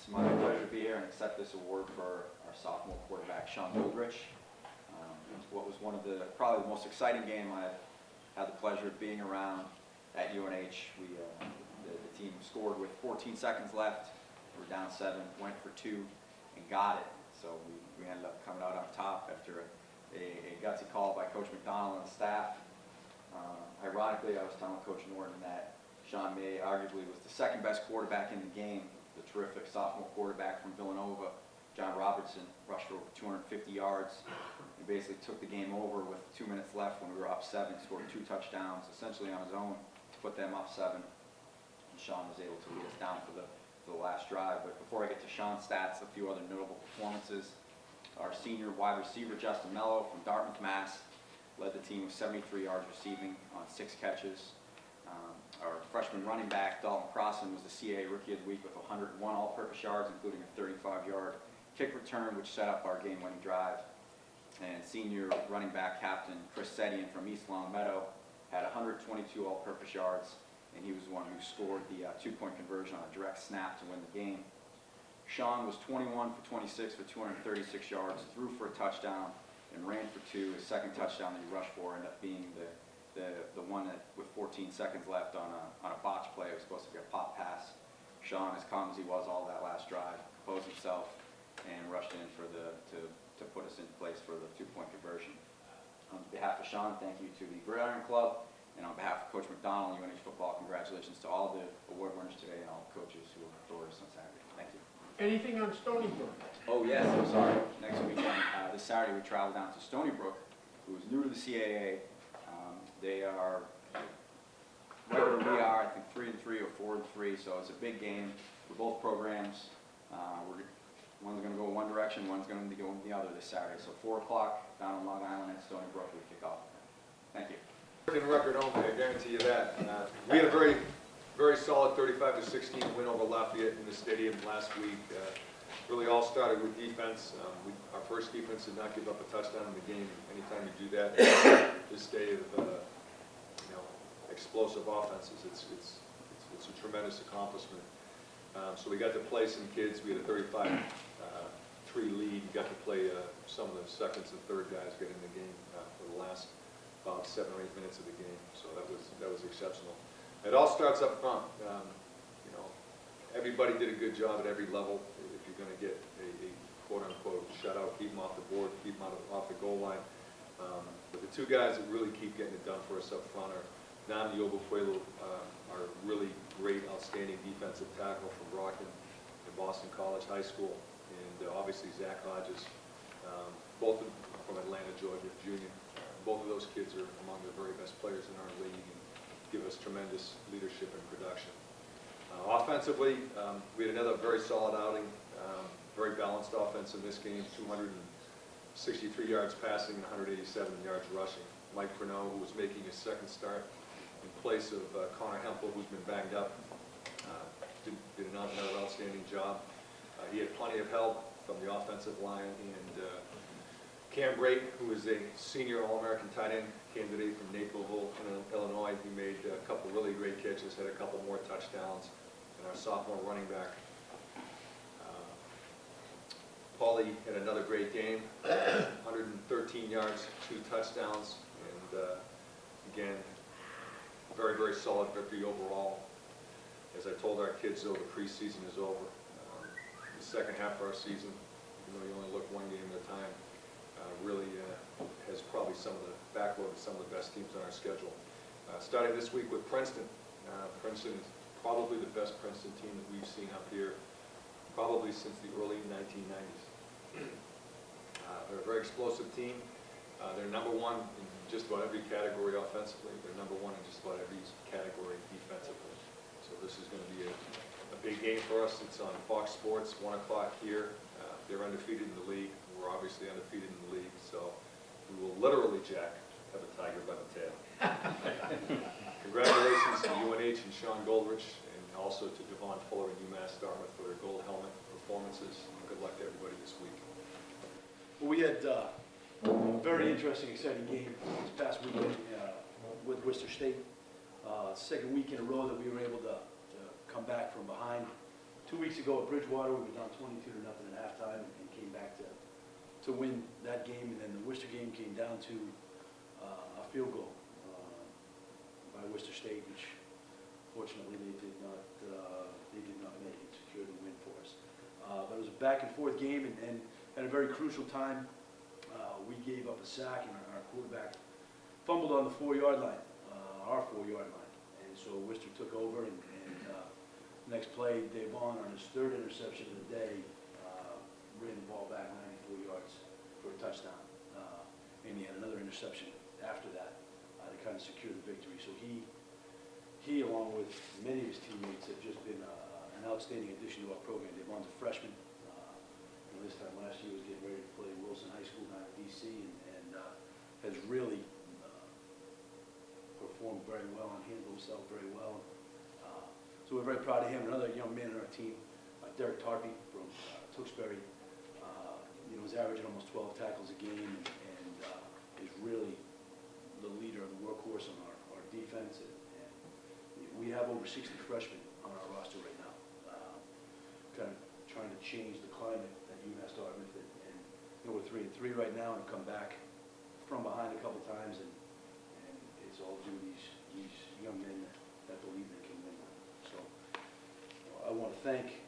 It's my pleasure to be here and accept this award for our sophomore quarterback, Sean Goldrich. What was one of the, probably the most exciting game I've had the pleasure of being around at UNH. The team scored with 14 seconds left. We were down 7, went for 2, and got it. So we ended up coming out on top after a gutsy call by Coach McDonald and the staff. Ironically, I was telling Coach Norton that Sean May arguably was the second best quarterback in the game. The terrific sophomore quarterback from Villanova, John Robertson, rushed for over 250 yards. He basically took the game over with 2 minutes left when we were up 7, scored 2 touchdowns, essentially on his own to put them up 7. And Sean was able to lead us down for the last drive. But before I get to Sean's stats, a few other notable performances. Our senior wide receiver, Justin Mello from Dartmouth, Mass., led the team with 73 yards receiving on 6 catches. Our freshman running back, Dalton Crossan, was the CAA Rookie of the Week with 101 all-purpose yards, including a 35-yard kick return, which set up our game-winning drive. And senior running back captain Chris Sedian from East Longmeadow had 122 all-purpose yards, and he was the one who scored the 2-point conversion on a direct snap to win the game. Sean was 21 for 26 for 236 yards, threw for a touchdown, and ran for 2. His second touchdown that he rushed for ended up being the one that, with 14 seconds left on a botch play, it was supposed to be a pop pass. Sean, as calm as he was all that last drive, composed himself and rushed in for to put us in place for the 2-point conversion. On behalf of Sean, thank you to the Gridiron Club, and on behalf of Coach McDonald and UNH football, congratulations to all the award winners today and all the coaches who adored us on Saturday. Thank you. Anything on Stony Brook? Oh yes, I'm sorry. Next weekend, this Saturday, we travel down to Stony Brook, who is new to the CAA. They are right where we are, I think 3-3 or 4-3, so it's a big game for both programs. One's going to go one direction, one's going to go in the other this Saturday. So 4 o'clock down on Long Island at Stony Brook, we kick off. Thank you. Record only, I guarantee you that. We had a very, very solid 35-16 win over Lafayette in the stadium last week. Really all started with defense. Our first defense did not give up a touchdown in the game. Anytime you do that, this day of explosive offenses, it's a tremendous accomplishment. So we got to play some kids. We had a 35-3 lead. We got to play some of the seconds and third guys get in the game for the last about 7 or 8 minutes of the game. So that was exceptional. It all starts up front. Everybody did a good job at every level. If you're going to get a quote-unquote shutout, keep them off the board, keep them off the goal line. But the 2 guys that really keep getting it done for us up front are Nam Yobofuelo, our really great, outstanding defensive tackle from Brockton and Boston College High School, and obviously Zach Hodges, both from Atlanta, Georgia, junior. Both of those kids are among the very best players in our league and give us tremendous leadership and production. Offensively, we had another very solid outing, very balanced offense in this game, 263 yards passing and 187 yards rushing. Mike Pernod, who was making his second start in place of Connor Hempel, who's been banged up, did another outstanding job. He had plenty of help from the offensive line, and Cam Brayton, who is a senior All-American tight end candidate from NEFWL, Illinois, he made a couple really great catches, had a couple more touchdowns. And our sophomore running back, Paulie, had another great game, 113 yards, 2 touchdowns, and again, very, very solid victory overall. As I told our kids, though, the preseason is over. The second half of our season, even though you only look one game at a time, really has probably some of the backload of some of the best teams on our schedule. Starting this week with Princeton. Princeton is probably the best Princeton team that we've seen up here, probably since the early 1990s. They're a very explosive team. They're number 1 in just about every category offensively. They're number 1 in just about every category defensively. So this is going to be a big game for us. It's on Fox Sports, 1 o'clock here. They're undefeated in the league. We're obviously undefeated in the league. So we will literally, Jack, have a tiger by the tail. Congratulations to UNH and Sean Goldrich, and also to Devon Fuller and Umass Dartmouth for their gold helmet performances. And good luck to everybody this week. Well, we had a very interesting, exciting game this past weekend with Worcester State. Second week in a row that we were able to come back from behind 2 weeks ago at Bridgewater, we were down 22-0 at halftime and came back to win that game. And then the Worcester game came down to a field goal by Worcester State, which fortunately they did not make it, secure the win for us. But it was a back and forth game, and at a very crucial time, we gave up a sack, and our quarterback fumbled on the 4-yard line, our 4-yard line. And so Worcester took over, and next play, Devon, on his 3rd interception of the day, ran the ball back 94 yards for a touchdown. And he had another interception after that to kind of secure the victory. So he, along with many of his teammates, have just been an outstanding addition to our program. Devon's a freshman. This time last year, he was getting ready to play Wilson High School down at DC, and has really performed very well and handled himself very well. So we're very proud of him. Another young man on our team, Derek Tarpey from Tewksbury, is averaging almost 12 tackles a game, and is really the leader of the workhorse on our defense. And we have over 60 freshmen on our roster right now, kind of trying to change the climate at Umass Dartmouth, and we're 3-3 right now, and come back from behind a couple times, and it's all due to these young men that believe they can win. So I want to thank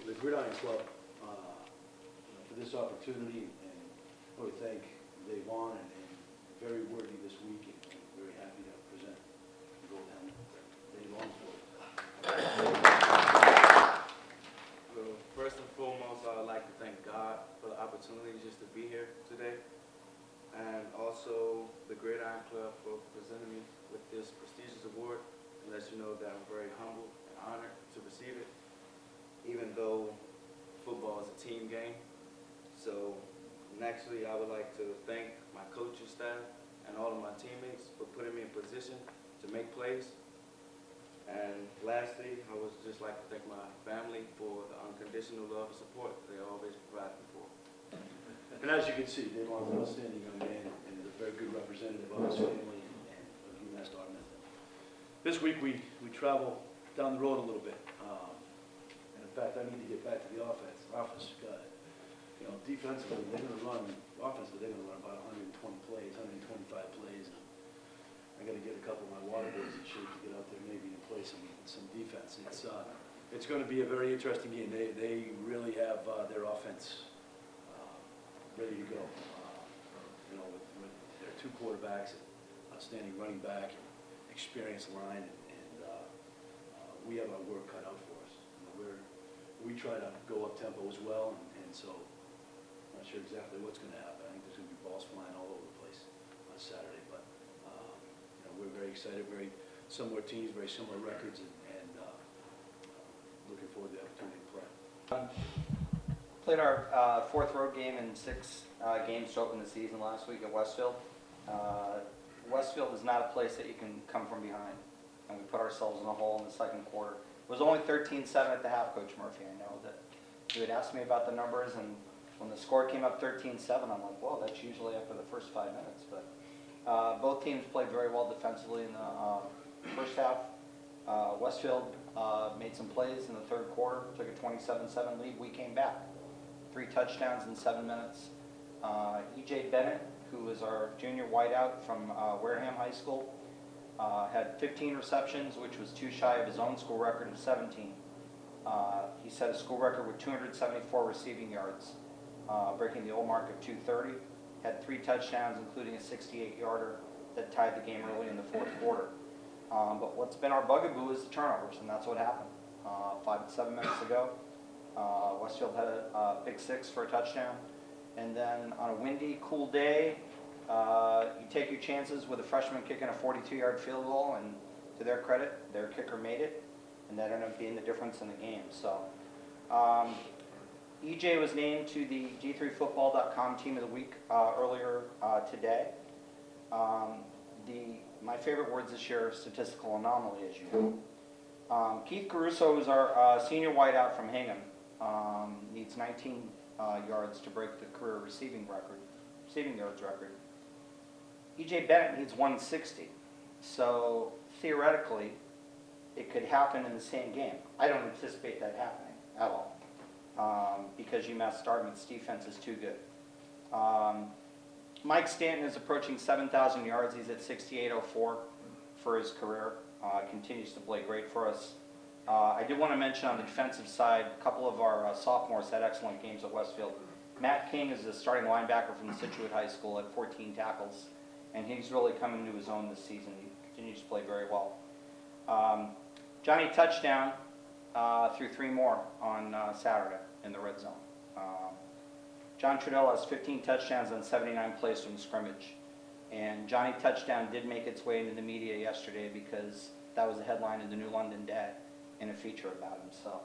the Gridiron Club for this opportunity, and really thank Devon, and very worthy this week, and very happy to present the gold helmet. Devon. Well, first and foremost, I would like to thank God for the opportunity just to be here today, and also the Gridiron Club for presenting me with this prestigious award, and let you know that I'm very humbled and honored to receive it, even though football is a team game. So naturally, I would like to thank my coaching staff and all of my teammates for putting me in position to make plays. And lastly, I would just like to thank my family for the unconditional love and support they always provide me for. And as you can see, Devon's an outstanding young man, and is a very good representative of his family and of Umass Dartmouth. This week we travel down the road a little bit, and in fact I need to get back to the office. Defensively they're going to run, offensively they're going to run about 120 plays, 125 plays. I got to get a couple of my water boys in shape to get out there maybe and play some defense. It's going to be a very interesting game. They really have their offense ready to go. With their 2 quarterbacks, outstanding running back, and experienced line, and we have our work cut out for us. We try to go up tempo as well, and so I'm not sure exactly what's going to happen. I think there's going to be balls flying all over the place on Saturday, but we're very excited. Very similar teams, very similar records, and looking forward to the opportunity to play. Played our 4th road game in 6 games to open the season last week at Westfield. Westfield is not a place that you can come from behind, and we put ourselves in a hole in the 2nd quarter. It was only 13-7 at the half, Coach Murphy. I know that you had asked me about the numbers, and when the score came up 13-7, I'm like, whoa, that's usually after the first 5 minutes. But both teams played very well defensively in the first half. Westfield made some plays in the 3rd quarter, took a 27-7 lead. We came back. 3 touchdowns in 7 minutes. E.J. Bennett, who is our junior wideout from Wareham High School, had 15 receptions, which was 2 shy of his own school record of 17. He set a school record with 274 receiving yards, breaking the old mark of 230. Had 3 touchdowns, including a 68-yarder that tied the game early in the 4th quarter. But what's been our bugaboo is the turnovers, and that's what happened. 5 to 7 minutes ago, Westfield had a pick 6 for a touchdown. And then on a windy, cool day, you take your chances with a freshman kicking a 42-yard field goal, and to their credit, their kicker made it, and that ended up being the difference in the game. So EJ was named to the D3Football.com Team of the Week earlier today. My favorite words this year are statistical anomaly, as you know. Keith Caruso is our senior wideout from Hingham. Needs 19 yards to break the career receiving yards record. E.J. Bennett needs 160. So theoretically, it could happen in the same game. I don't anticipate that happening at all, because UMass Dartmouth's defense is too good. Mike Stanton is approaching 7,000 yards. He's at 68.04 for his career. Continues to play great for us. I did want to mention on the defensive side, a couple of our sophomores had excellent games at Westfield. Matt King is the starting linebacker from Situate High School at 14 tackles, and he's really coming to his own this season. He continues to play very well. Johnny Touchdown threw 3 more on Saturday in the red zone. John Trudell has 15 touchdowns on 79 plays from scrimmage. And Johnny Touchdown did make its way into the media yesterday because that was a headline in the New London Day in a feature about him. So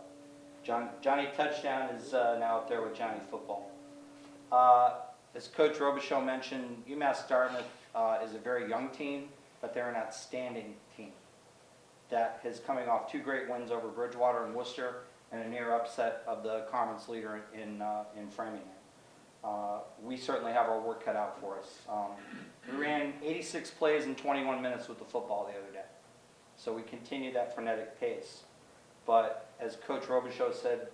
Johnny Touchdown is now up there with Johnny Football. As Coach Robichaux mentioned, UMass Dartmouth is a very young team, but they're an outstanding team that is coming off 2 great wins over Bridgewater and Worcester and a near upset of the conference leader in Framingham. We certainly have our work cut out for us. We ran 86 plays in 21 minutes with the football the other day. So we continue that frenetic pace. But as Coach Robichaux said,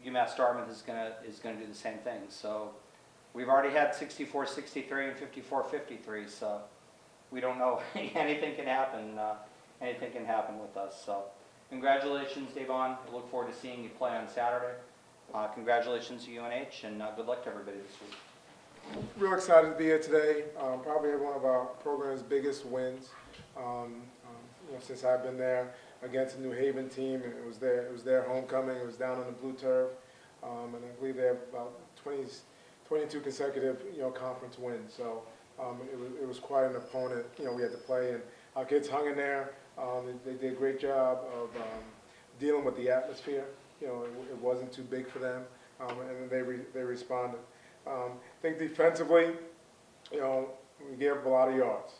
UMass Dartmouth is gonna do the same thing. So we've already had 64-63 and 54-53. So we don't know. Anything can happen. Anything can happen with us. So congratulations, Davon. I look forward to seeing you play on Saturday. Congratulations to UNH, and good luck to everybody this week. Real excited to be here today. Probably one of our program's biggest wins. Since I've been there against a New Haven team, and it was their homecoming. It was down on the blue turf, and I believe they have about 22 consecutive conference wins. So it was quite an opponent. We had to play, and our kids hung in there. They did a great job of dealing with the atmosphere. It wasn't too big for them, and they responded. I think defensively, we gave up a lot of yards.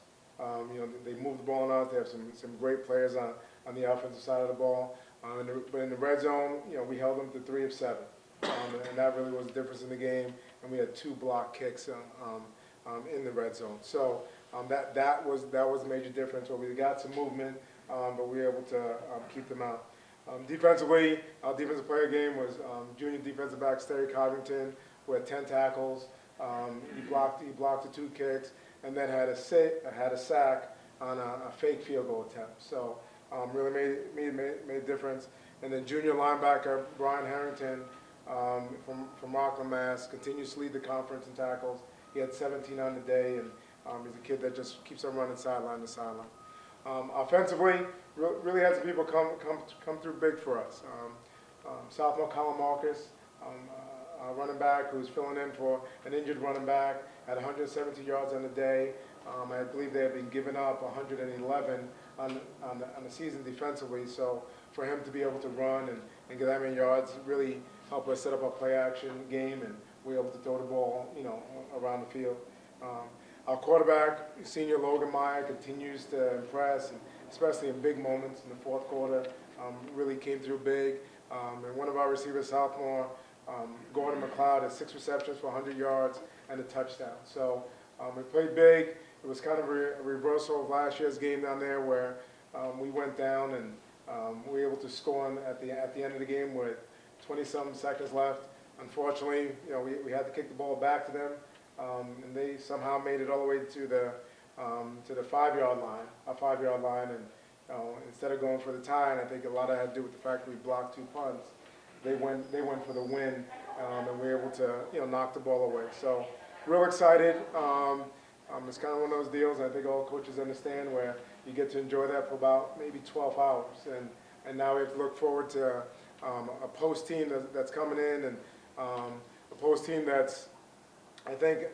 They moved the ball on us. They have some great players on the offensive side of the ball. But in the red zone, we held them to 3 of 7, and that really was the difference in the game. And we had 2 block kicks in the red zone. So that was a major difference. Where we got some movement, but we were able to keep them out. Defensively, our defensive player game was junior defensive back Sterry Covington, who had 10 tackles. He blocked the 2 kicks, and then had a sack on a fake field goal attempt. So really made a difference. And then junior linebacker Brian Harrington from Rockland, Mass, continues to lead the conference in tackles. He had 17 on the day, and he's a kid that just keeps on running sideline to sideline. Offensively, really had some people come through big for us. Sophomore Colin Marcus, a running back who's filling in for an injured running back, had 170 yards on the day. I believe they had been giving up 111 on the season defensively. So for him to be able to run and get that many yards really helped us set up a play action game, and we were able to throw the ball around the field. Our quarterback, senior Logan Meyer, continues to impress, and especially in big moments in the fourth quarter. Really came through big. And one of our receivers, sophomore, Gordon McLeod, had 6 receptions for 100 yards and a touchdown. So we played big. It was kind of a reversal of last year's game down there, where we went down and we were able to score at the end of the game with 20-some seconds left. Unfortunately, we had to kick the ball back to them. And they somehow made it all the way to the 5-yard line, our 5-yard line, and instead of going for the tie, and I think a lot of it had to do with the fact that we blocked 2 punts, they went for the win, and we were able to knock the ball away. So real excited. It's kind of one of those deals, and I think all coaches understand, where you get to enjoy that for about maybe 12 hours, and now we have to look forward to a post team that's coming in, and a post team that's, I think,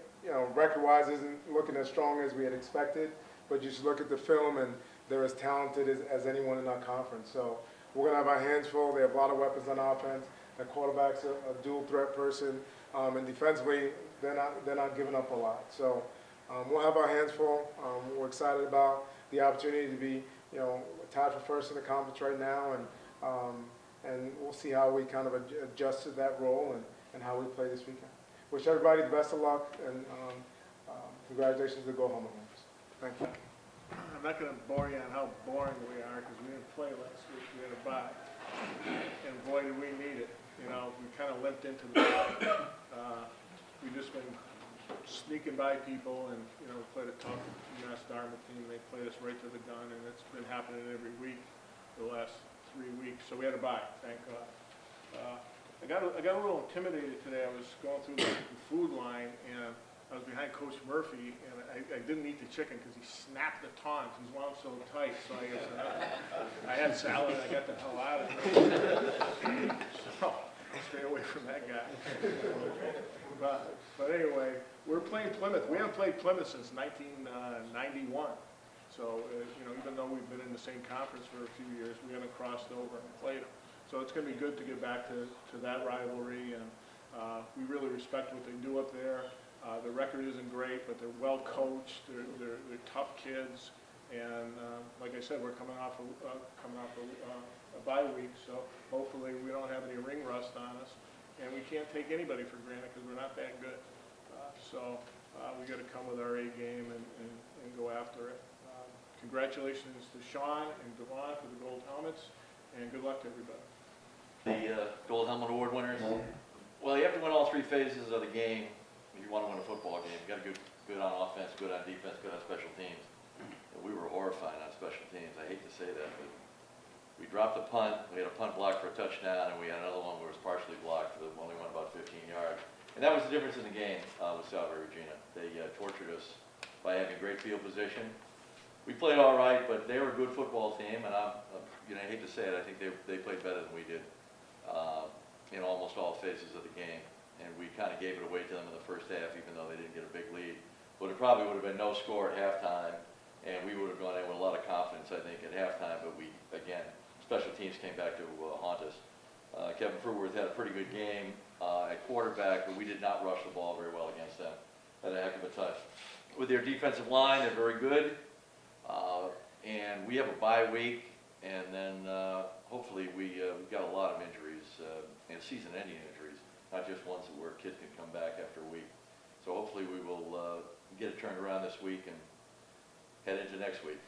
record-wise isn't looking as strong as we had expected, but you should look at the film, and they're as talented as anyone in our conference. So we're going to have our hands full. They have a lot of weapons on offense. Their quarterback's a dual-threat person, and defensively, they're not giving up a lot. So we'll have our hands full. We're excited about the opportunity to be, tied for first in the conference right now, and we'll see how we kind of adjust to that role and how we play this weekend. Wish everybody the best of luck, and congratulations to Go Home Winners. Thank you. I'm not gonna bore you on how boring we are, because we didn't play last week, we had a bye. And boy, did we need it, you know, we kinda limped into the bye. We just been sneaking by people, and, you know, we played a tough Umass Dartmouth team, they played us right to the gun, and it's been happening every week the last 3 weeks, so we had a bye, thank God. I got a little intimidated today. I was going through the food line, and I was behind Coach Murphy, and I didn't eat the chicken because he snapped the tongs. His wound so tight, so I had salad, and I got the hell out of it. So, stay away from that guy. But anyway, we're playing Plymouth. We haven't played Plymouth since 1991. So, you know, even though we've been in the same conference for a few years, we haven't crossed over and played them. So it's going to be good to get back to that rivalry, and we really respect what they do up there. The record isn't great, but they're well coached. They're tough kids, and like I said, we're coming off a bye week, so hopefully we don't have any ring rust on us, and we can't take anybody for granted because we're not that good. So we got to come with our A game and go after it. Congratulations to Sean and Devon for the gold helmets, and good luck to everybody. The Gold Helmet Award winners. Well, you have to win all 3 phases of the game if you want to win a football game. You got to go good on offense, good on defense, good on special teams. And we were horrified on special teams. I hate to say that, but we dropped a punt. We had a punt blocked for a touchdown, and we had another one where it was partially blocked for the one we went about 15 yards. And that was the difference in the game with Salve Regina. They tortured us by having great field position. We played all right, but they were a good football team, and I hate to say it, I think they played better than we did in almost all phases of the game. And we kind of gave it away to them in the first half, even though they didn't get a big lead. But it probably would have been no score at halftime, and we would have gone in with a lot of confidence, I think, at halftime. But we, again, special teams came back to haunt us. Kevin Fruworth had a pretty good game at quarterback, but we did not rush the ball very well against them. Had a heck of a touch. With their defensive line, they're very good. And we have a bye week, and then hopefully we've got a lot of injuries, and season-ending injuries, not just ones where kids can come back after a week. So hopefully we will get it turned around this week and head into next week.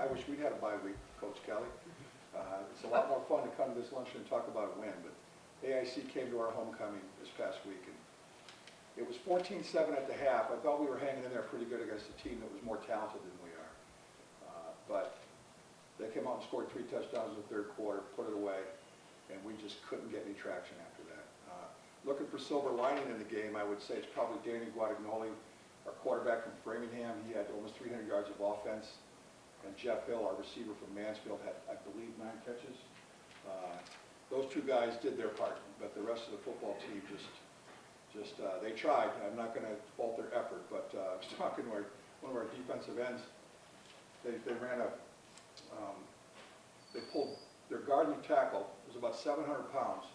I wish we'd had a bye week, Coach Kelly. It's a lot more fun to come to this luncheon and talk about a win, but AIC came to our homecoming this past week, and it was 14-7 at the half. I thought we were hanging in there pretty good against a team that was more talented than we are. But they came out and scored 3 touchdowns in the third quarter, put it away, and we just couldn't get any traction after that. Looking for silver lining in the game, I would say it's probably Danny Guadagnoli, our quarterback from Framingham. He had almost 300 yards of offense. And Jeff Hill, our receiver from Mansfield, had, I believe, 9 catches. Those 2 guys did their part, but the rest of the football team just they tried. I'm not going to fault their effort, but I was talking to one of our defensive ends. They ran they pulled their guard and tackle. It was about 700 pounds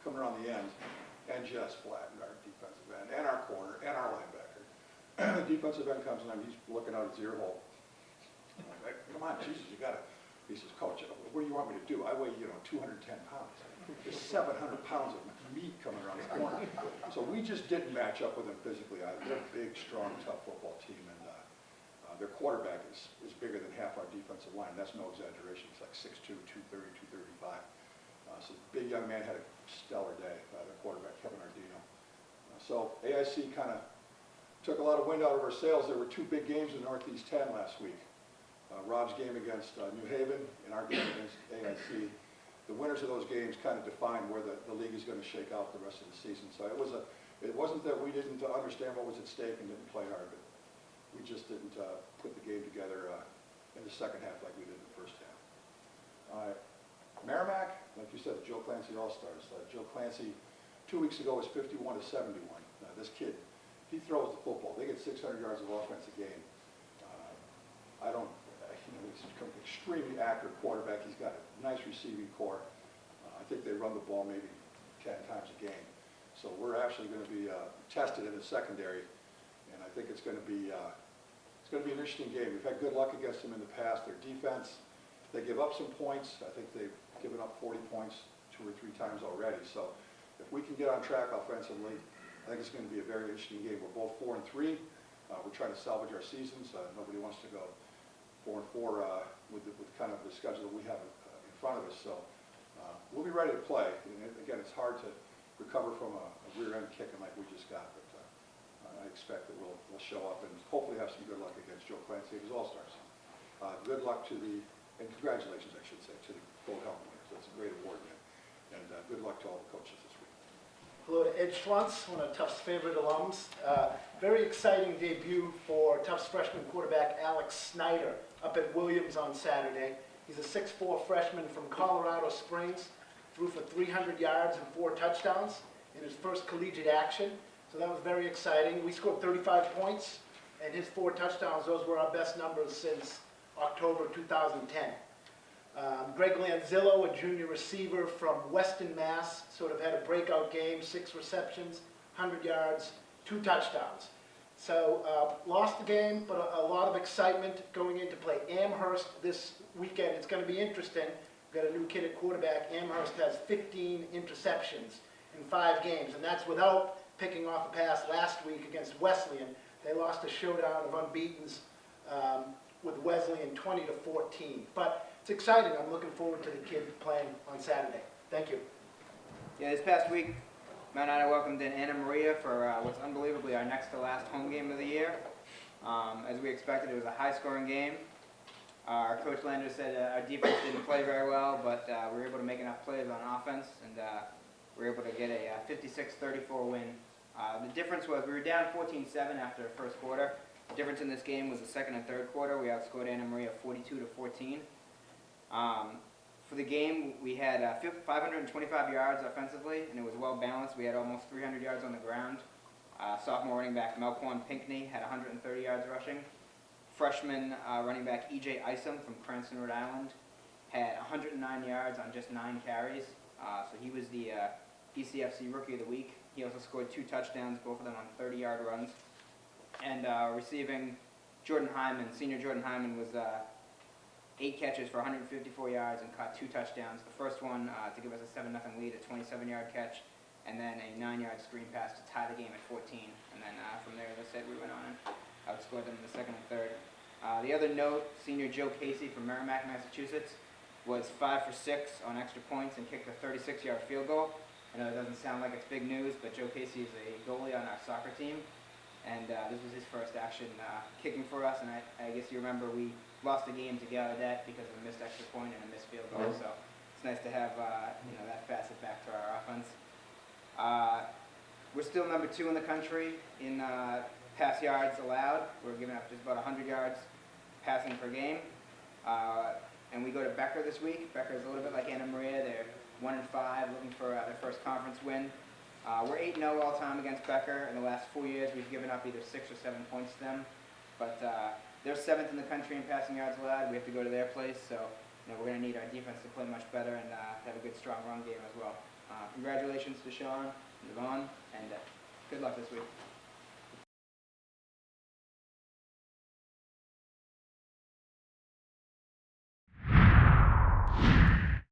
coming around the end, and just flattened our defensive end, and our corner, and our linebacker. The defensive end comes in, and he's looking out his ear hole. I'm like, come on, Jesus, you got to. He says, Coach, what do you want me to do? I weigh, 210 pounds. There's 700 pounds of meat coming around the corner. So we just didn't match up with them physically. They're a big, strong, tough football team, and their quarterback is bigger than half our defensive line. That's no exaggeration. He's like 6'2", 230, 235. So the big young man had a stellar day, the quarterback, Kevin Ardino. So AIC kind of took a lot of wind out of our sails. There were 2 big games in Northeast 10 last week. Rob's game against New Haven and our game against AIC. The winners of those games kind of define where the league is going to shake out the rest of the season. So it wasn't that we didn't understand what was at stake and didn't play hard, but we just didn't put the game together in the second half like we did in the first half. Merrimack, like you said, Joe Clancy All-Stars. Joe Clancy 2 weeks ago was 51-71. This kid, he throws the football. They get 600 yards of offense a game. He's an extremely accurate quarterback. He's got a nice receiving core. I think they run the ball maybe 10 times a game. So we're actually going to be tested in the secondary, and I think it's going to be an interesting game. We've had good luck against them in the past. Their defense, they give up some points. I think they've given up 40 points 2 or 3 times already. So if we can get on track offensively, I think it's going to be a very interesting game. We're both 4-3. We're trying to salvage our seasons. Nobody wants to go 4-4 with kind of the schedule that we have in front of us. So we'll be ready to play. And again, it's hard to recover from a rear end kicking like we just got, but I expect that we'll show up and hopefully have some good luck against Joe Clancy and his All-Stars. Good luck to and congratulations, I should say, to the Gold Helmet winners. That's a great award, man. And good luck to all the coaches this week. Hello to Ed Schluntz, one of Tufts' favorite alums. Very exciting debut for Tufts freshman quarterback Alex Snyder up at Williams on Saturday. He's a 6'4" freshman from Colorado Springs, threw for 300 yards and 4 touchdowns in his first collegiate action. So that was very exciting. We scored 35 points, and his 4 touchdowns, those were our best numbers since October 2010. Greg Lanzillo, a junior receiver from Weston, Mass., sort of had a breakout game, 6 receptions, 100 yards, 2 touchdowns. So lost the game, but a lot of excitement going in to play Amherst this weekend. It's going to be interesting. We've got a new kid at quarterback. Amherst has 15 interceptions in 5 games, and that's without picking off a pass last week against Wesleyan. They lost a showdown of unbeatens with Wesleyan 20-14. But it's exciting. I'm looking forward to the kid playing on Saturday. Thank you. Yeah, this past week, Matt and I welcomed in Anna Maria for what's unbelievably our next to last home game of the year. As we expected, it was a high-scoring game. Our coach Lander said our defense didn't play very well, but we were able to make enough plays on offense, and we were able to get a 56-34 win. The difference was we were down 14-7 after the first quarter. The difference in this game was the second and third quarter. We outscored Anna Maria 42-14. For the game, we had 525 yards offensively, and it was well balanced. We had almost 300 yards on the ground. Sophomore running back Melquan Pinckney had 130 yards rushing. Freshman running back E.J. Isom from Princeton, Rhode Island, had 109 yards on just 9 carries. So he was the ECFC Rookie of the Week. He also scored 2 touchdowns, both of them on 30-yard runs. And receiving Jordan Hyman, senior Jordan Hyman was 8 catches for 154 yards and caught 2 touchdowns. The first one to give us a 7-0 lead, a 27-yard catch, and then a 9-yard screen pass to tie the game at 14. And then from there, as I said, we went on and outscored them in the second and third. The other note, senior Joe Casey from Merrimack, Massachusetts, was 5 for 6 on extra points and kicked a 36-yard field goal. I know it doesn't sound like it's big news, but Joe Casey is a goalie on our soccer team, and this was his first action kicking for us, and I guess you remember we lost the game to Gallaudet because of a missed extra point and a missed field goal, so it's nice to have that facet back to our offense. We're still number 2 in the country in pass yards allowed. We're giving up just about 100 yards passing per game. And we go to Becker this week. Becker is a little bit like Anna Maria. They're 1-5, looking for their first conference win. We're 8-0 all time against Becker. In the last 4 years, we've given up either 6 or 7 points to them. But they're 7th in the country in passing yards allowed. We have to go to their place, so we're going to need our defense to play much better and have a good, strong run game as well. Congratulations to Sean and Devon, and good luck this week.